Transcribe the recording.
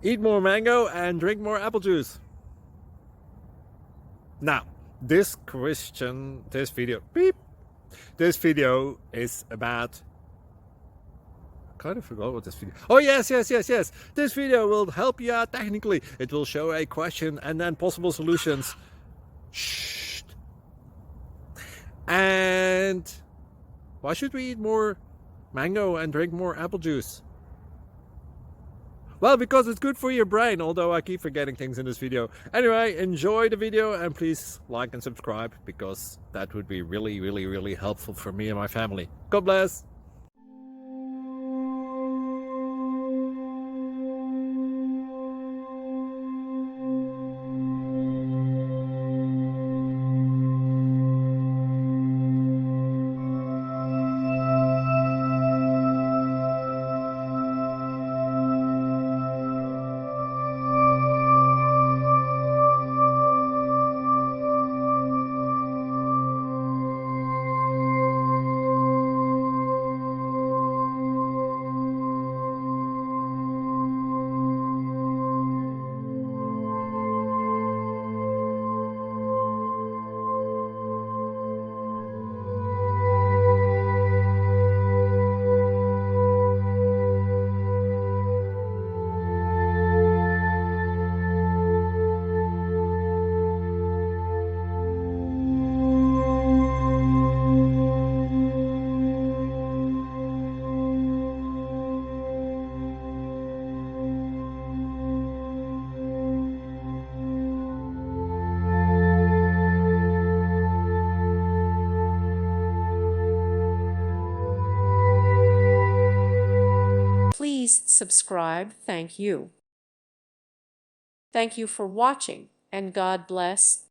Eat more mango and drink more apple juice. Now, this video is about, I kind of forgot what this video. Oh yes. This video will help you out technically. It will show a question and then possible solutions. Shh. And why should we eat more mango and drink more apple juice? Well, because it's good for your brain, although I keep forgetting things in this video. Anyway, enjoy the video and please like and subscribe, because that would be really helpful for me and my family. God bless! Please subscribe. Thank you. Thank you for watching, and God bless